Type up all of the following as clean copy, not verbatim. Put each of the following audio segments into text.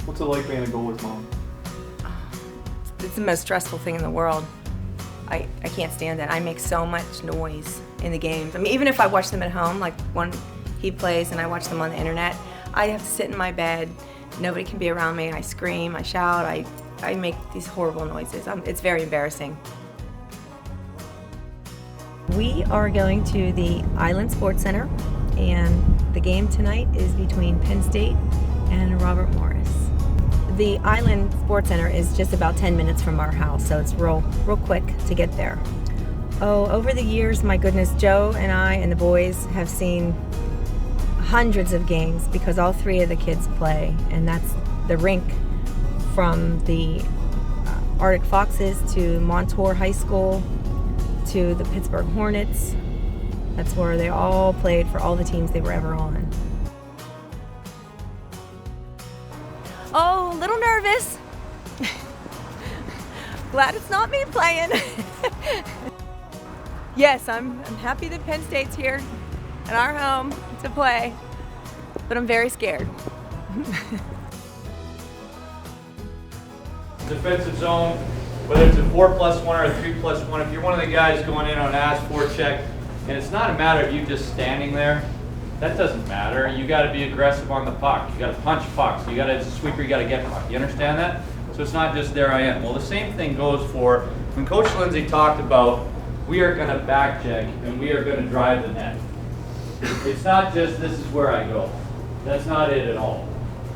What's it like being a goalie's mom? It's the most stressful thing in the world. I can't stand it. I make so much noise in the games. I mean, even if I watch them at home, like when he plays and I watch them on the internet, I have to sit in my bed. Nobody can be around me. I scream, I shout, I make these horrible noises. It's very embarrassing. We are going to the Island Sports Center, and the game tonight is between Penn State and Robert Morris. The Island Sports Center is just about 10 minutes from our house, so it's real quick to get there. Oh, over the years, my goodness, Joe and I and the boys have seen hundreds of games because all three of the kids play, and that's the rink from the Arctic Foxes to Montour High School to the Pittsburgh Hornets. That's where they all played for all the teams they were ever on. Oh, a little nervous. Glad it's not me playing. Yes, I'm happy that Penn State's here at our home to play, but I'm very scared. Defensive zone, whether it's a 4+1 or a 3+1, if you're one of the guys going in on an ask-for check, and it's not a matter of you just standing there, that doesn't matter. You got to be aggressive on the puck. You got to punch pucks. You got to, as a sweeper, you got to get puck. You understand that? So it's not just there I am. Well, the same thing goes for when Coach Lindsay talked about we are going to back check and we are going to drive the net. It's not just this is where I go. That's not it at all.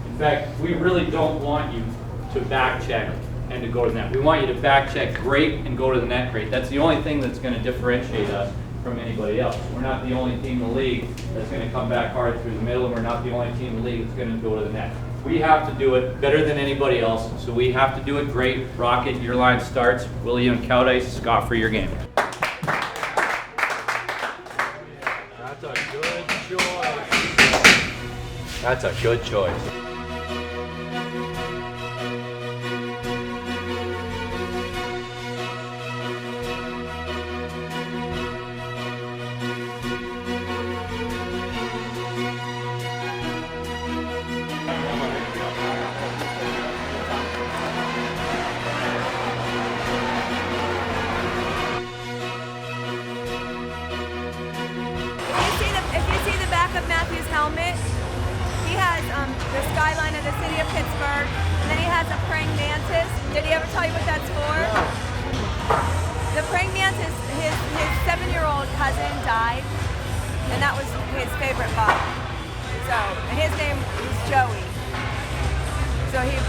In fact, we really don't want you to back check and to go to the net. We want you to back check great and go to the net great. That's the only thing that's going to differentiate us from anybody else. We're not the only team in the league that's going to come back hard through the middle, and we're not the only team in the league that's going to go to the net. We have to do it better than anybody else, so we have to do it great. Rocket, your line starts. William and Cowdice, Skoff for your game. That's a good choice. That's a good choice. Helmet. He has the skyline of the city of Pittsburgh, and then he has a praying mantis. Did he ever tell you what that's for? No. The praying mantis, his 7-year-old cousin died, and that was his favorite bug. So, and his name is Joey. So he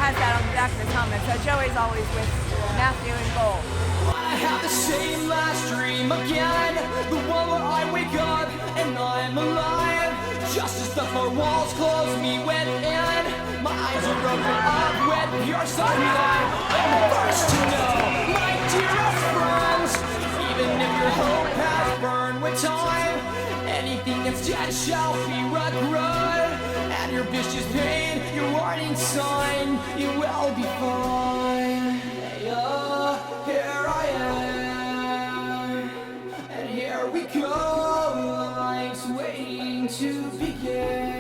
has that on the back of his helmet. So Joey's always with Matthew in goal. I have the same last dream again, the one where I wake up and I'm alive. Just as the four walls close me within, my eyes are broken up with pure sunlight. I'm the first to know, my dearest friends, even if your hope has burned with time, anything that's dead shall be regret, and your vicious pain, your warning sign, you will be fine. Here I am, and here we go, life's waiting to begin.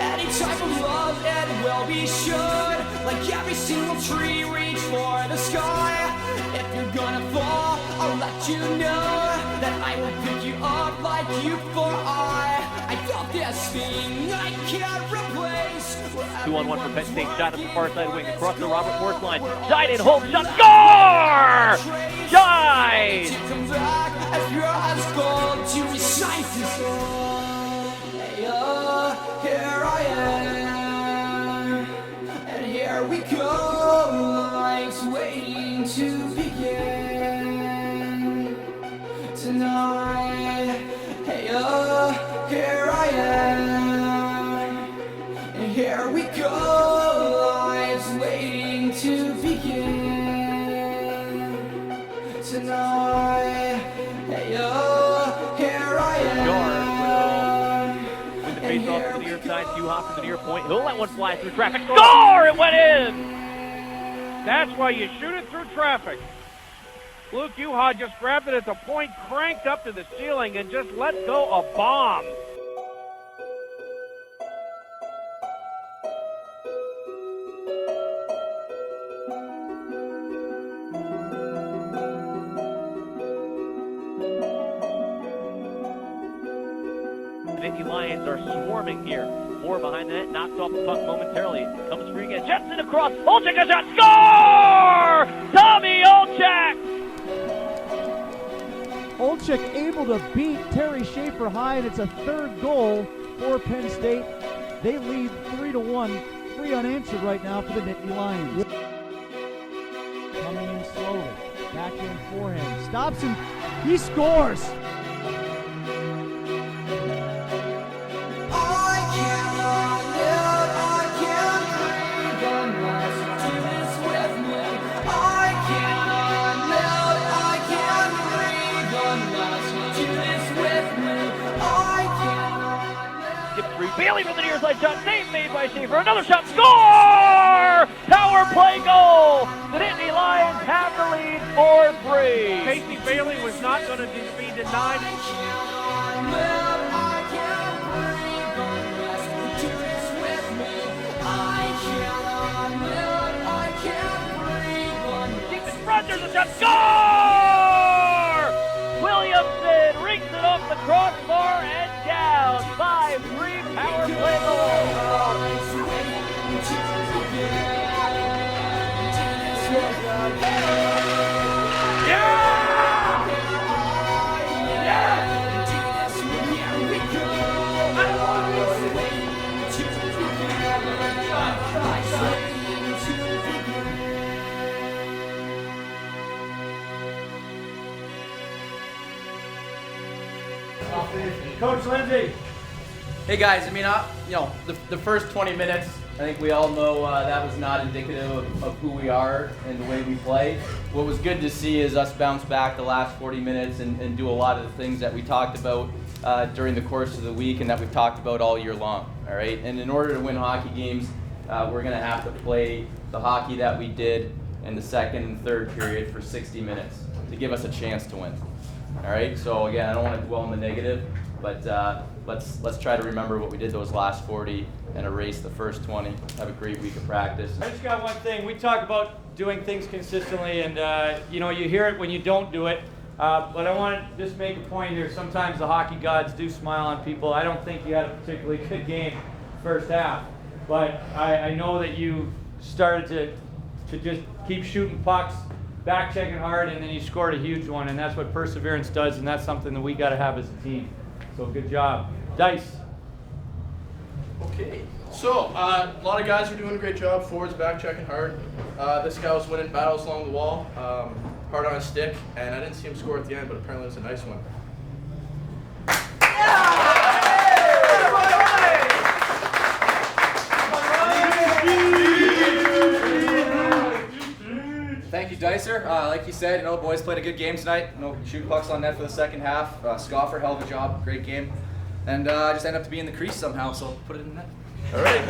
Any type of love, it will be should, like every single tree reach for the sky. If you're gonna fall, I'll let you know that I will pick you up like you for I felt this thing I can't replace. 2-on-1 for Penn State. Shot at the far side wing across the Robert Morris line. Scheid in, home shot, score! Scheid! Come back as pure as gold to recite this song. Hey, here I am, and here we go. Life's waiting to begin tonight. Hey, here I am, and here we go. Life's waiting to begin tonight. Hey, here I am. With the face off to the near side. guys, Juha from the near point. He'll let one fly through traffic. Score! It went in! That's why you shoot it through traffic. Luke Juha just grabbed it at the point, cranked up to the ceiling, and just let go a bomb. The Nittany Lions are swarming here. Moore behind the net, knocks off the puck momentarily. Comes free again. Jensen across. Olczyk has a shot. Score! Tommy Olczyk! Olczyk able to beat Terry Schaefer high, and it's a third goal for Penn State. They lead 3-1, 3 unanswered right now for the Nittany Lions. Coming in slowly, backhand forehand, stops him, he scores! Bailey from the near side shot, save made by Schaefer. Another shot, score! Power play goal! The Nittany Lions have the lead 4-3. Casey Bailey was not going to be denied. Deep in front, there's a shot, score! Williamson rings it off the crossbar and down. 5-3 power play goal. Coach Lindsay. Hey guys, I mean, the first 20 minutes, I think we all know that was not indicative of who we are and the way we play. What was good to see is us bounce back the last 40 minutes and do a lot of the things that we talked about during the course of the week and that we've talked about all year long, all right? And in order to win hockey games, we're gonna have to play the hockey that we did in the second and third period for 60 minutes to give us a chance to win, all right? So again, I don't wanna dwell on the negative, but let's try to remember what we did those last 40 and erase the first 20. Have a great week of practice. I just got one thing. We talk about doing things consistently, and you know, you hear it when you don't do it. But I want to just make a point here. Sometimes the hockey gods do smile on people. I don't think you had a particularly good game first half, but I know that you started to just keep shooting pucks, back checking hard, and then you scored a huge one, and that's what perseverance does, and that's something that we got to have as a team. So good job. Dice. Okay, so a lot of guys are doing a great job. Forwards back checking hard. This guy was winning battles along the wall, hard on his stick, and I didn't see him score at the end, but apparently it was a nice one. Thank you, Dicer. Like you said, boys played a good game tonight. Shooting pucks on net for the second half. Skoffer, hell of a job, great game. And just ended up to be in the crease somehow, so put it in net. All right.